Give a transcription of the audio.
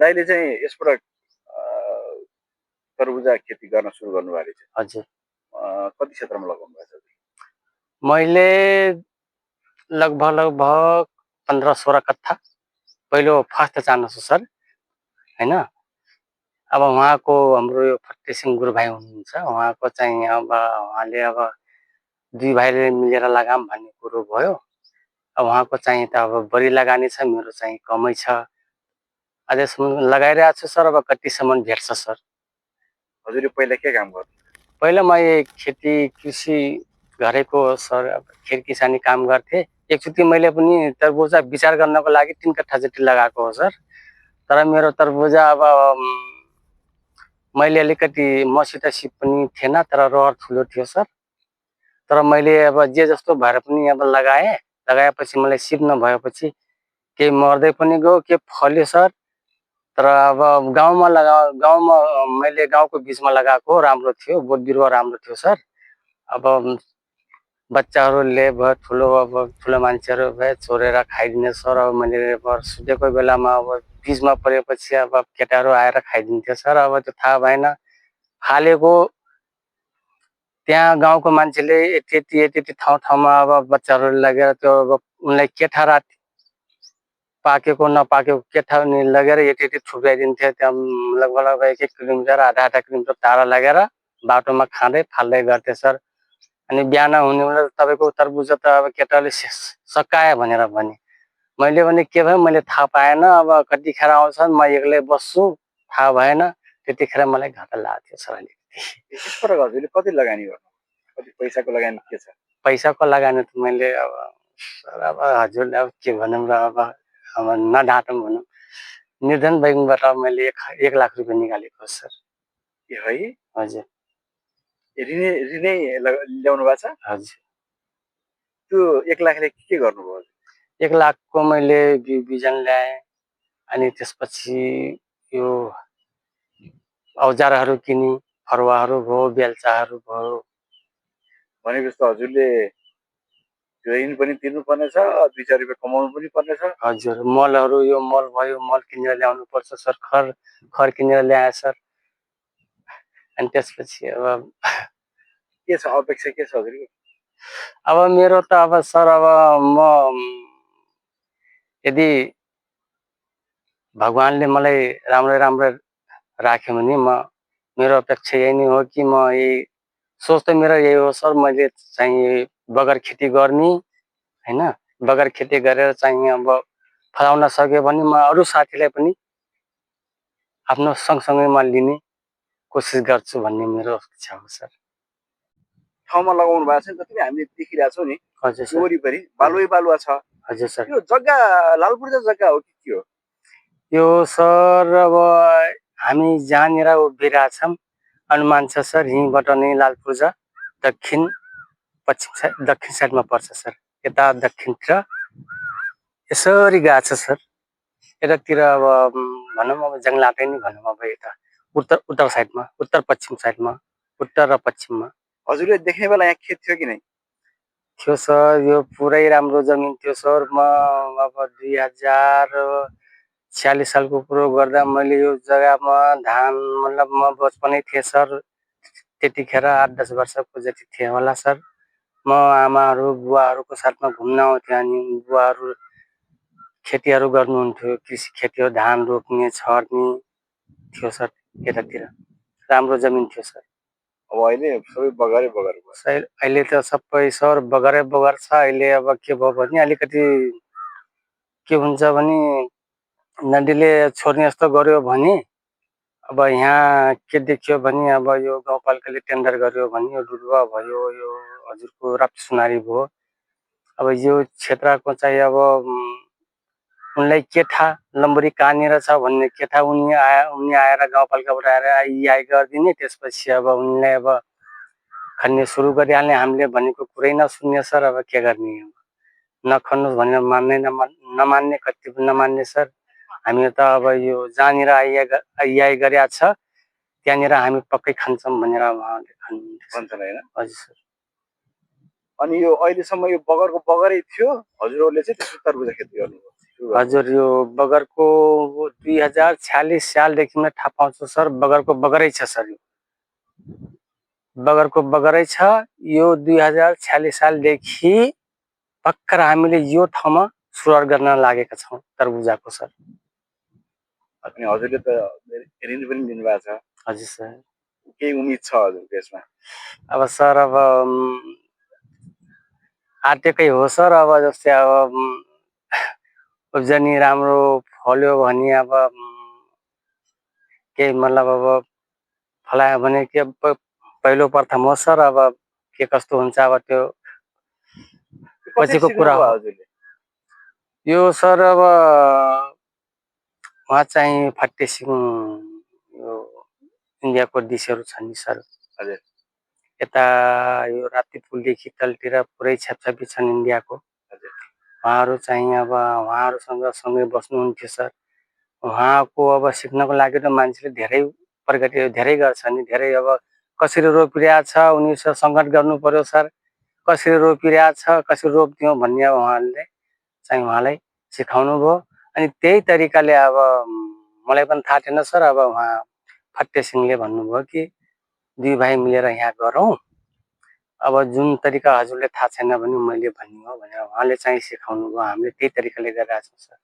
दाइले चाहिँ यसपटक तरबुजा खेती गर्न सुरु गर्नुभएको रहेछ। हजुर। कति क्षेत्रमा लगाउनु भएको छ? मैले लगभग 15-16 कट्ठा पहिलो फर्स्ट चाहन्छु सर हैन। अब उहाँको हाम्रो यो फट्टे सिंह गुरु भाइ हुनुहुन्छ, उहाँको चाहिँ अब उहाँले अब दुई भाइले मिलेर लगाम भन्ने कुरो भयो। अब उहाँको चाहिँ त अब बढी लगानी छ, मेरो चाहिँ कमै छ। अझैसम्म लगाइरहेको छु सर, अब कतिसम्म भेट्छ सर। हजुरले पहिला के काम गर्नु? पहिला म खेती कृषि गरेको सर, खेती किसानी काम गर्थेँ। एकचोटि मैले पनि तरबुजा विचार गर्नको लागि 3 कट्ठा जति लगाएको हो सर। तर मेरो तरबुजा अब मैले अलिकति मसित सिप पनि थिएन, तर रहर ठुलो थियो सर। तर मैले अब जे जस्तो भएर पनि अब लगाएपछि मलाई सिप नभएपछि केही मर्दै पनि गयो, के फल्यो सर। तर अब गाउँमा मैले गाउँको बिचमा लगाएको राम्रो थियो, बोट बिरुवा राम्रो थियो सर। अब बच्चाहरूले भयो, ठुलो मान्छेहरू भए चोरेर खाइदिने सर। अब मैले सुतेको बेलामा अब बिचमा परेपछि अब केटाहरू आएर खाइदिन्थ्यो सर। अब त्यो थाहा भएन, फालेको त्यहाँ गाउँको मान्छेले यति ठाउँमा अब बच्चाहरू लगेर त्यो अब उनलाई केठा राति पाकेको नपाकेको केठा लगेर यति थुप्राइदिन्थ्यो। त्यहाँ लगभग 1 किलोमिटर आधा किलोमिटर टाढा लगेर बाटोमा खाँदै फाल्दै गर्थे सर। अनि बिहान हुने बेला तपाईँको तरबुजा त अब केटाले सकायो भनेर भने, मैले भने के भयो मैले थाहा पाएन। अब कतिखेर आउँछन्, म एक्लै बस्छु, थाहा भएन। त्यतिखेर मलाई घाटा लाग्थ्यो सर। यसपटक हजुरले कति लगानी गर्नु? कति पैसाको लगानी के छ? पैसाको लगानी त मैले अब हजुरले अब के भनौँ र, अब नढाँटौँ भनौँ, निर्धन बैङ्कबाट मैले 1 लाख रुपियाँ निकालेको सर। ए है? हजुर। ऋणै ल्याउनु भएको छ? हजुर। त्यो 1 लाखले के गर्नुभयो? 1 लाखको मैले बिजन ल्याएँ, अनि त्यसपछि यो औजारहरू किनी, फरुवाहरू भयो, बेल्चाहरू भयो। भनेपछि त हजुरले ऋण पनि तिर्नुपर्नेछ, 2-4 रुपियाँ कमाउनु पनि पर्नेछ। हजुर। मलहरू, यो मल भयो, मल किनेर ल्याउनु पर्छ सर। खर किनेर ल्याए सर। अनि त्यसपछि अब के छ अपेक्षा, के छ हजुरको? अब मेरो त अब सर, अब म यदि भगवानले मलाई राम्रो राख्यो भने मेरो अपेक्षा यही नै हो कि म यही सोच त मेरो यही हो सर, मैले चाहिँ बगर खेती गर्ने हैन। बगर खेती गरेर चाहिँ अब फलाउन सक्यो भने म अरू साथीलाई पनि आफ्नो सँगसँगैमा लिने कोसिस गर्छु भन्ने मेरो इच्छा हो सर। ठाउँमा लगाउनु भएको छ नि, जति हामीले देखिरहेको छौँ नि, हजुर सर। वरिपरि बालुवा छ। हजुर सर। यो जग्गा लालपुर्जा जग्गा हो कि के हो? यो सर अब हामी जहाँनिर उभिरहेछौँ अनुमान छ सर, यहीँबाट नै लालपुर्जा दक्षिण साइडमा पर्छ सर। यता दक्षिणतिर यसरी गएको छ सर। यतातिर अब भनौँ अब जङ्गलाटै नै भनौँ। अब यता उत्तर साइडमा, उत्तर पश्चिम साइडमा, उत्तर र पश्चिममा। हजुरले देख्ने बेला यहाँ खेत थियो कि नै? थियो सर, यो पुरै राम्रो जमिन थियो सर। म अब 2046 सालको कुरो गर्दा मैले यो जग्गामा धान, मतलब म बचपनै थिएँ सर, त्यतिखेर 8-10 वर्षको जति थिएँ होला सर। म आमाहरू बुवाहरूको साथमा घुम्न आउँथेँ, अनि बुवाहरू खेतीहरू गर्नुहुन्थ्यो, कृषि खेती हो, धान रोप्ने छर्ने थियो सर। यतातिर राम्रो जमिन थियो सर। अब अहिले सबै बगरै बगर भयो। अहिले त सबै सर बगरै बगर छ। अहिले अब के भयो भने अलिकति के हुन्छ भने नदीले छोड्ने जस्तो गर्यो भने, अब यहाँ के देखियो भने, अब यो गाउँपालिकाले टेन्डर गर्यो भने यो डुलुवा भयो, यो हजुरको राप्ती भयो। अब यो क्षेत्रको चाहिँ अब उनलाई के थाहा लम्बरी कहाँनिर छ भन्ने के थाहा। उनी आएर गाउँपालिकाबाट आएर यी गरिदिने, त्यसपछि अब उनलाई अब खन्ने सुरु गरिहाल्ने। हामीले भनेको कुरै नसुन्ने सर। अब के गर्ने, नखन्नु भनेर नमान्ने, कति नमान्ने सर। हामी त अब यो जहाँनिर आइ गरेका छ त्यहाँनिर हामी पक्कै खान्छौँ भनेर उहाँले भन्छन् हैन? हजुर सर। अनि यो अहिलेसम्म यो बगरको बगरै थियो, हजुरहरूले चाहिँ त्यसको तरबुजा खेती गर्नुभयो? गर्नुभयो? हजुर यो बगरको 2046 सालदेखि नै थाहा पाउँछु सर। बगरको बगरै छ सर। यो बगरको बगरै छ। यो 2046 सालदेखि भर्खर हामीले यो ठाउँमा सुरुवात गर्न लागेका छौँ तरबुजाको सर। अनि हजुरले त ऋण पनि लिनुभएको छ, हजुर सर। केही उम्मिद छ हजुरको यसमा? अब सर अब आँटेकै हो सर। अब जस्तै अब उब्जनी राम्रो फल्यो भने अब केही मतलब अब फलायो भने के पहिलो प्रथम हो सर। अब के कस्तो हुन्छ अब त्यो कसरी पछिको कुरा सिक्नुभयो हो। हजुरले? यो सर अब उहाँ चाहिँ फट्टे सिङ यो इन्डियाको डिसहरू छन् नि सर। हजुर। यता यो राप्ती पुलदेखि तलतिर पुरै छेपछापी छन् इन्डियाको। उहाँहरू चाहिँ अब उहाँहरूसँग सँगै बस्नुहुन्थ्यो सर। उहाँको अब सिक्नको लागि त मान्छेले धेरै प्रगति धेरै गर्छ नि। धेरै अब कसरी रोपिरहेको छ उनीसँग सङ्गत गर्नु पर्यो सर। कसरी रोपिरहेको छ, कसरी रोप्थ्यौँ भन्ने अब उहाँले चाहिँ उहाँलाई सिकाउनु भयो। अनि त्यही तरिकाले अब मलाई पनि थाहा थिएन सर। अब उहाँ फट्टे सिंहले भन्नुभयो कि दुई भाइ मिलेर यहाँ गरौँ। अब जुन तरिका हजुरले थाहा छैन भने मैले भन्ने हो भनेर उहाँले चाहिँ सिकाउनु भयो। हामीले त्यही तरिकाले गरिरहेको छौँ सर।